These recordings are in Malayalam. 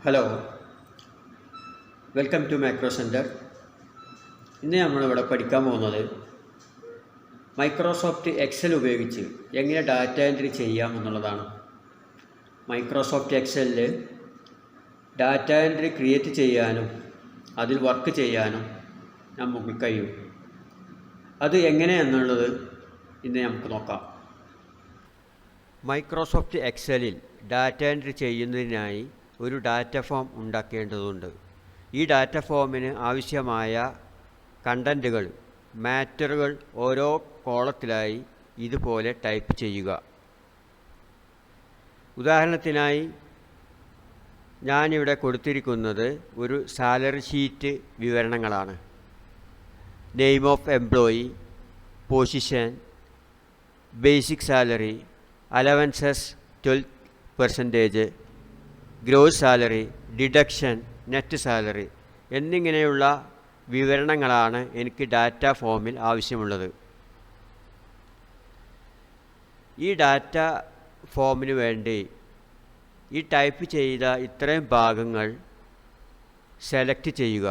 Hello, welcome to macro centre. ഇന്ന് നമ്മളിവിടെ പഠിക്കാൻ പോകുന്നത് മൈക്രോസോഫ്റ്റ് എക്സൽ ഉപയോഗിച്ച് എങ്ങനെ ഡാറ്റ എൻട്രി ചെയ്യാം എന്നുള്ളതാണ്. മൈക്രോസോഫ്റ്റ് എക്സലിൽ ഡാറ്റ എൻട്രി ക്രിയേറ്റ് ചെയ്യാനും അതിൽ വർക്ക് ചെയ്യാനും നമുക്ക് കഴിയും. അത് എങ്ങനെയെന്നുള്ളത് ഇന്ന് നമുക്ക് നോക്കാം. മൈക്രോസോഫ്റ്റ് എക്സലിൽ ഡാറ്റ എൻട്രി ചെയ്യുന്നതിനായി ഒരു ഡാറ്റ ഫോം ഉണ്ടാക്കേണ്ടതുണ്ട്. ഈ ഡാറ്റ ഫോമിന് ആവശ്യമായ കണ്ടൻറ്റുകൾ, മാറ്ററുകൾ ഓരോ കോളത്തിലായി ഇതുപോലെ ടൈപ്പ് ചെയ്യുക. ഉദാഹരണത്തിനായി ഞാനിവിടെ കൊടുത്തിരിക്കുന്നത് ഒരു സാലറി ഷീറ്റ് വിവരണങ്ങളാണ്. Name of employee, position, basic salary, allowances 12%, gross salary, deduction, net salary എന്നിങ്ങനെയുള്ള വിവരണങ്ങളാണ് എനിക്ക് ഡാറ്റ ഫോമിൽ ആവശ്യമുള്ളത്. ഈ ഡാറ്റ ഫോമിന് വേണ്ടി ഈ ടൈപ്പ് ചെയ്ത ഇത്രയും ഭാഗങ്ങൾ സെലക്ട് ചെയ്യുക.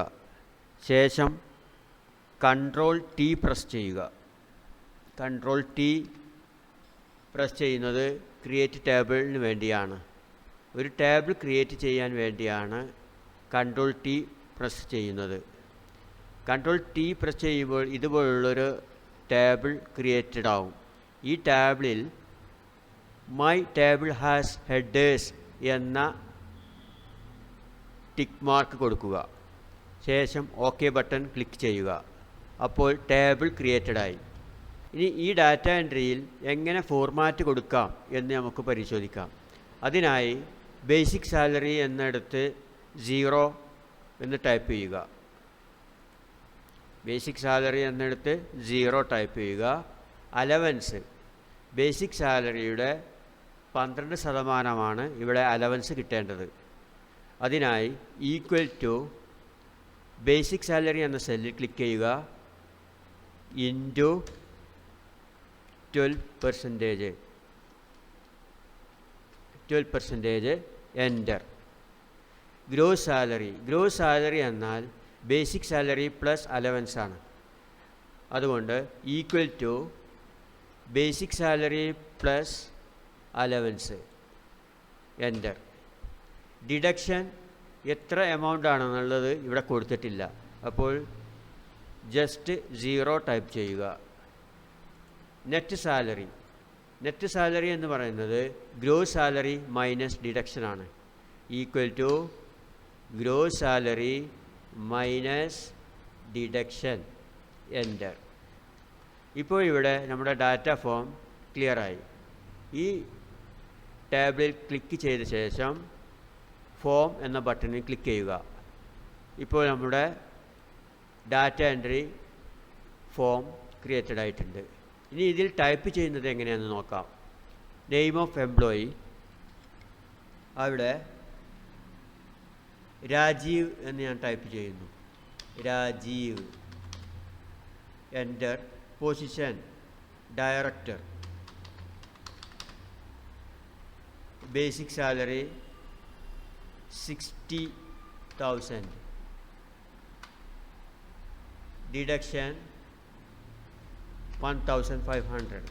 ശേഷം Ctrl+T പ്രസ് ചെയ്യുക. Ctrl+T പ്രസ് ചെയ്യുന്നത് ക്രിയേറ്റ് ടേബിളിന് വേണ്ടിയാണ്. ഒരു ടേബിൾ ക്രിയേറ്റ് ചെയ്യാൻ വേണ്ടിയാണ് Ctrl+T പ്രസ് ചെയ്യുന്നത്. Ctrl+T പ്രസ് ചെയ്യുമ്പോൾ ഇതുപോലുള്ളൊരു ടേബിൾ ക്രിയേറ്റഡ് ആവും. ഈ ടേബിളിൽ മൈ ടേബിൾ ഹാസ് ഹെഡേഴ്സ് എന്ന ടിക്ക് മാർക്ക് കൊടുക്കുക. ശേഷം ഓക്കെ ബട്ടൺ ക്ലിക്ക് ചെയ്യുക. അപ്പോൾ ടേബിൾ ക്രിയേറ്റഡായി. ഇനി ഈ ഡാറ്റ എൻട്രിയിൽ എങ്ങനെ ഫോർമാറ്റ് കൊടുക്കാം എന്ന് നമുക്ക് പരിശോധിക്കാം. അതിനായി ബേസിക് സാലറി എന്നിടത്ത് 0 എന്ന് ടൈപ്പ് ചെയ്യുക. ബേസിക് സാലറി എന്നിടത്ത് 0 ടൈപ്പ് ചെയ്യുക. അലവൻസ്, ബേസിക് സാലറിയുടെ 12% ഇവിടെ അലവൻസ് കിട്ടേണ്ടത്. അതിനായി ഈക്വൽ ടു ബേസിക് സാലറി എന്ന സെല്ലിൽ ക്ലിക്ക് ചെയ്യുക. Into 12%, enter. ഗ്രോസ് സാലറി എന്നാൽ ബേസിക് സാലറി പ്ലസ് അലവൻസ് ആണ്. അതുകൊണ്ട് equal to basic salary plus allowance, enter. Deduction എത്ര എമൗണ്ട് ആണെന്നുള്ളത് ഇവിടെ കൊടുത്തിട്ടില്ല. അപ്പോൾ ജസ്റ്റ് 0 ടൈപ്പ് ചെയ്യുക. നെറ്റ് സാലറി എന്ന് പറയുന്നത് ഗ്രോസ് സാലറി മൈനസ് ഡിഡക്ഷൻ ആണ്. Equal to gross salary minus deduction, enter. ഇപ്പോൾ ഇവിടെ നമ്മുടെ ഡാറ്റ ഫോം ക്ലിയറായി. ഈ ടാബിളിൽ ക്ലിക്ക് ചെയ്ത ശേഷം ഫോം എന്ന ബട്ടണിൽ ക്ലിക്ക് ചെയ്യുക. ഇപ്പോൾ നമ്മുടെ ഡാറ്റ എൻട്രി ഫോം ക്രിയേറ്റഡ് ആയിട്ടുണ്ട്. ഇനി ഇതിൽ ടൈപ്പ് ചെയ്യുന്നത് എങ്ങനെയാണെന്ന് നോക്കാം. നെയിം ഓഫ് എംപ്ലോയി, അവിടെ രാജീവ് എന്ന് ഞാൻ ടൈപ്പ് ചെയ്യുന്നു. Rajeev, enter. Position director, basic salary 60,000, deduction 1,500.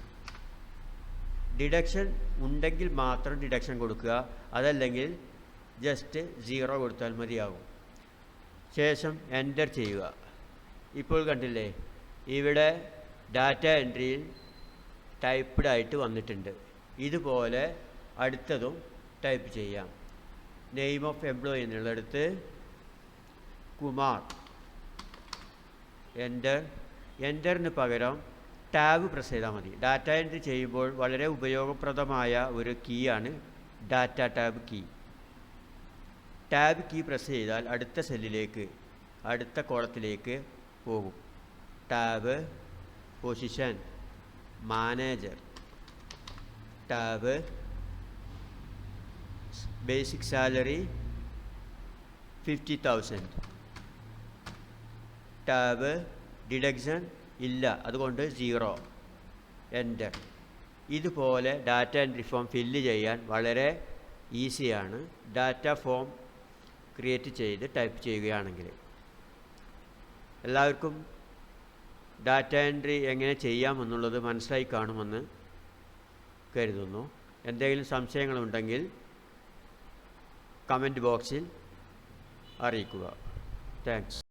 Deduction ഉണ്ടെങ്കിൽ മാത്രം ഡിഡക്ഷൻ കൊടുക്കുക, അതല്ലെങ്കിൽ ജസ്റ്റ് 0 കൊടുത്താൽ മതിയാകും. ശേഷം എൻ്റർ ചെയ്യുക. ഇപ്പോൾ കണ്ടില്ലേ, ഇവിടെ ഡാറ്റ എൻട്രിയിൽ ടൈപ്പ്ഡ് ആയിട്ട് വന്നിട്ടുണ്ട്. ഇതുപോലെ അടുത്തതും ടൈപ്പ് ചെയ്യാം. നെയിം ഓഫ് എംപ്ലോയി എന്നുള്ളിടത്ത് കുമാർ, എൻ്ററിന് പകരം ടാബ് പ്രസ് ചെയ്താൽ മതി. ഡാറ്റ എൻട്രി ചെയ്യുമ്പോൾ വളരെ ഉപയോഗപ്രദമായ ഒരു കീയാണ് data tab key. Tab key press ചെയ്താൽ അടുത്ത സെല്ലിലേക്ക്, അടുത്ത കോളത്തിലേക്ക് പോകും. Tab, position, manager, tab, basic salary 50,000, tab, deduction ഇല്ല, അതുകൊണ്ട് 0, എൻ്റർ. ഇതുപോലെ ഡാറ്റ എൻട്രി ഫോം ഫില്ല് ചെയ്യാൻ വളരെ ഈസിയാണ്. ഡാറ്റ ഫോം ക്രിയേറ്റ് ചെയ്ത് ടൈപ്പ് ചെയ്യുകയാണെങ്കിൽ. എല്ലാവർക്കും ഡാറ്റ എൻട്രി എങ്ങനെ ചെയ്യാമെന്നുള്ളത് മനസ്സിലായി കാണുമെന്ന് കരുതുന്നു. എന്തെങ്കിലും സംശയങ്ങളുണ്ടെങ്കിൽ കമൻറ്റ് ബോക്സിൽ അറിയിക്കുക. താങ്ക്സ്.